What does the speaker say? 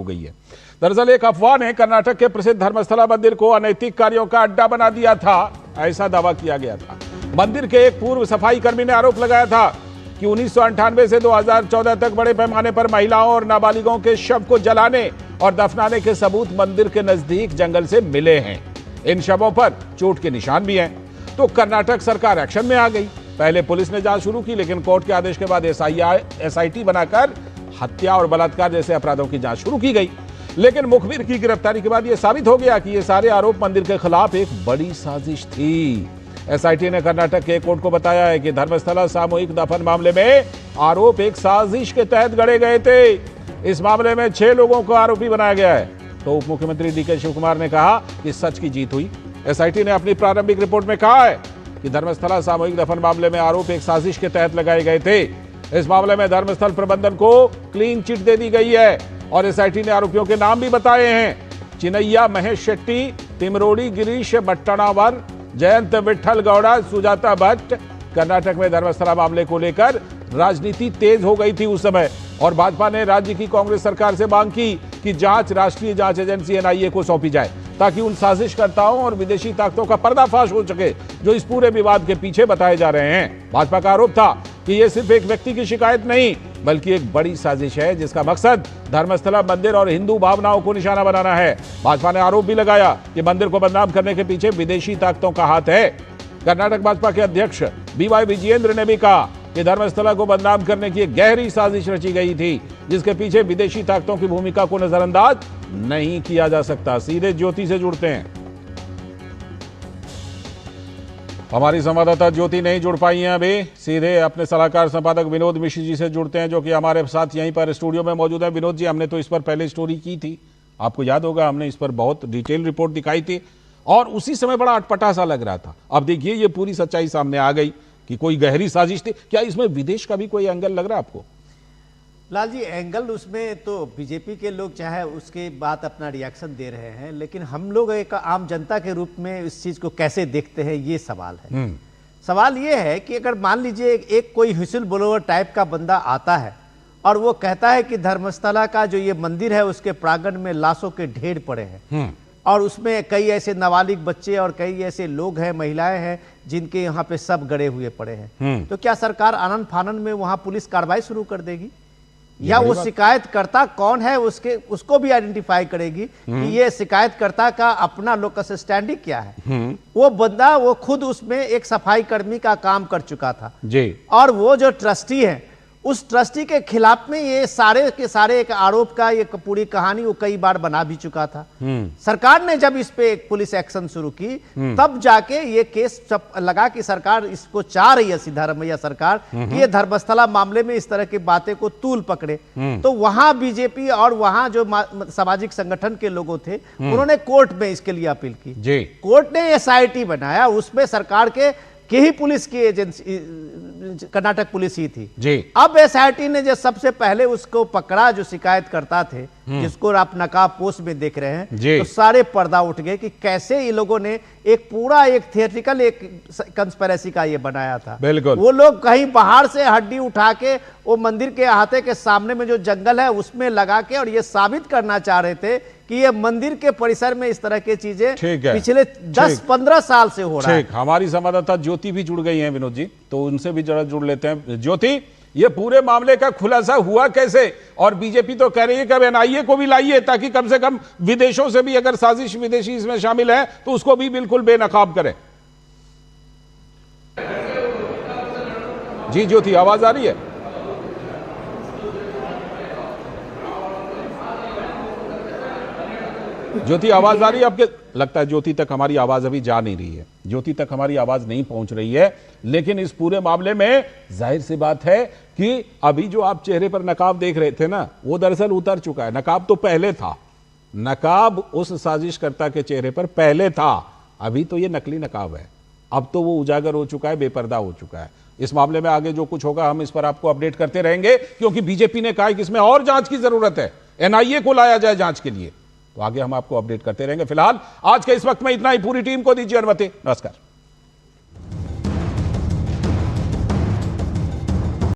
गई है। दरअसल एक अफवाह ने कर्नाटक के प्रसिद्ध धर्मस्थला मंदिर को अनैतिक कार्यों का अड्डा बना दिया था, ऐसा दावा किया गया था। मंदिर के एक पूर्व सफाई कर्मी ने आरोप लगाया था कि 1998 से 2014 तक बड़े पैमाने पर महिलाओं और नाबालिगों के शव को जलाने और दफनाने के सबूत मंदिर के नजदीक जंगल से मिले हैं। इन शवों पर चोट के निशान भी हैं। तो कर्नाटक सरकार एक्शन में आ गई। पहले पुलिस ने जांच शुरू की, लेकिन कोर्ट के आदेश के बाद एसआईटी बनाकर हत्या और बलात्कार जैसे अपराधों की जांच शुरू की गई। लेकिन मुखबिर की गिरफ्तारी के बाद यह साबित हो गया कि ये सारे आरोप मंदिर के खिलाफ एक बड़ी साजिश थी। एसआईटी ने कर्नाटक के कोर्ट को बताया है कि धर्मस्थला सामूहिक दफन मामले में आरोप एक साजिश के तहत गढ़े गए थे। इस मामले में 6 लोगों को आरोपी बनाया गया है। तो उप मुख्यमंत्री डीके शिवकुमार ने कहा कि सच की जीत हुई। एसआईटी ने अपनी प्रारंभिक रिपोर्ट में कहा है कि धर्मस्थला सामूहिक दफन मामले में आरोप एक साजिश के तहत लगाए गए थे। इस मामले में धर्मस्थल प्रबंधन को क्लीन चिट दे दी गई है और एसआईटी ने आरोपियों के नाम भी बताए हैं। चिनैया महेश शेट्टी, तिमरोड़ी गिरीश भट्टनावर, जयंत विठल गौड़ा, सुजाता भट्ट। कर्नाटक में धर्मस्थला मामले को लेकर राजनीति तेज हो गई थी उस समय और भाजपा ने राज्य की कांग्रेस सरकार से मांग की कि जांच राष्ट्रीय जांच एजेंसी एनआईए को सौंपी जाए ताकि उन साजिशकर्ताओं और विदेशी ताकतों का पर्दाफाश हो सके जो इस पूरे विवाद के पीछे बताए जा रहे हैं। भाजपा का आरोप था कि यह सिर्फ एक व्यक्ति की शिकायत नहीं बल्कि एक बड़ी साजिश है जिसका मकसद धर्मस्थला मंदिर और हिंदू भावनाओं को निशाना बनाना है। भाजपा ने आरोप भी लगाया कि मंदिर को बदनाम करने के पीछे विदेशी ताकतों का हाथ है। कर्नाटक भाजपा के अध्यक्ष बीवाई विजयेंद्र ने भी कहा कि धर्मस्थला को बदनाम करने की एक गहरी साजिश रची गई थी जिसके पीछे विदेशी ताकतों की भूमिका को नजरअंदाज नहीं किया जा सकता। सीधे ज्योति से जुड़ते हैं, हमारी संवाददाता ज्योति नहीं जुड़ पाई हैं अभी। सीधे अपने सलाहकार संपादक विनोद मिश्र जी से जुड़ते हैं जो कि हमारे साथ यहीं पर स्टूडियो में मौजूद है। विनोद जी, हमने तो इस पर पहले स्टोरी की थी, आपको याद होगा, हमने इस पर बहुत डिटेल रिपोर्ट दिखाई थी और उसी समय बड़ा अटपटा सा लग रहा था। अब देखिए ये पूरी सच्चाई सामने आ गई कि कोई गहरी साजिश थी। क्या इसमें विदेश का भी कोई एंगल लग रहा है आपको? लाल जी, एंगल उसमें तो बीजेपी के लोग चाहे उसके बाद अपना रिएक्शन दे रहे हैं, लेकिन हम लोग एक आम जनता के रूप में इस चीज को कैसे देखते हैं ये सवाल है। सवाल ये है कि अगर मान लीजिए एक कोई व्हिसल ब्लोअर टाइप का बंदा आता है और वो कहता है कि धर्मस्थला का जो ये मंदिर है उसके प्रांगण में लाशों के ढेर पड़े हैं और उसमें कई ऐसे नाबालिग बच्चे और कई ऐसे लोग हैं, महिलाएं हैं जिनके यहाँ पे सब गड़े हुए पड़े हैं, तो क्या सरकार आनन फानन में वहां पुलिस कार्रवाई शुरू कर देगी या वो शिकायतकर्ता कौन है उसको भी आइडेंटिफाई करेगी कि ये शिकायतकर्ता का अपना लोकस स्टैंडिंग क्या है? वो बंदा वो खुद उसमें एक सफाई कर्मी का काम कर चुका था जी। और वो जो ट्रस्टी है उस ट्रस्टी के खिलाफ में ये सारे के सारे एक आरोप का ये पूरी कहानी वो कई बार बना भी चुका था। सरकार ने जब इस पे एक पुलिस एक्शन शुरू की तब जाके ये केस लगा कि सरकार इसको चाह रही है, सिद्धारमैया सरकार, कि ये धर्मस्थला मामले में इस तरह की बातें को तूल पकड़े। तो वहां बीजेपी और वहां जो सामाजिक संगठन के लोगों थे उन्होंने कोर्ट में इसके लिए अपील की। कोर्ट ने एसआईटी बनाया, उसमें सरकार के ही पुलिस की एजेंसी कर्नाटक पुलिस ही थी जी। अब एसआईटी ने जो सबसे पहले उसको पकड़ा जो शिकायत करता थे जिसको आप नकाब पोस्ट में देख रहे हैं, तो सारे पर्दा उठ गए कि कैसे ये लोगों ने एक पूरा एक थिएट्रिकल एक कंस्पिरेसी का ये बनाया था। बिल्कुल वो लोग कहीं बाहर से हड्डी उठा के वो मंदिर के अहाते के सामने में जो जंगल है उसमें लगा के और ये साबित करना चाह रहे थे कि ये मंदिर के परिसर में इस तरह की चीजें पिछले 10-15 साल से हो रहा है। हमारी संवाददाता ज्योति भी जुड़ गई हैं विनोद जी, तो उनसे भी जरा जुड़ लेते हैं। ज्योति, ये पूरे मामले का खुलासा हुआ कैसे? और बीजेपी तो कह रही है कि अब एनआईए को भी लाइए ताकि कम से कम विदेशों से भी अगर साजिश विदेशी इसमें शामिल है तो उसको भी बिल्कुल बेनकाब करें। जी ज्योति, आवाज आ रही है? ज्योति आवाज आ रही है आपके? लगता है ज्योति तक हमारी आवाज अभी जा नहीं रही है, ज्योति तक हमारी आवाज नहीं पहुंच रही है। लेकिन इस पूरे मामले में जाहिर सी बात है कि अभी जो आप चेहरे पर नकाब देख रहे थे ना, वो दरअसल उतर चुका है। नकाब तो पहले था, नकाब उस साजिशकर्ता के चेहरे पर पहले था, अभी तो ये नकली नकाब है। अब तो वो उजागर हो चुका है, बेपर्दा हो चुका है। इस मामले में आगे जो कुछ होगा हम इस पर आपको अपडेट करते रहेंगे, क्योंकि बीजेपी ने कहा कि इसमें और जांच की जरूरत है, एनआईए को लाया जाए जांच के लिए। तो आगे हम आपको अपडेट करते रहेंगे। फिलहाल आज के इस वक्त में इतना ही। पूरी टीम को दीजिए अनुमति। नमस्कार।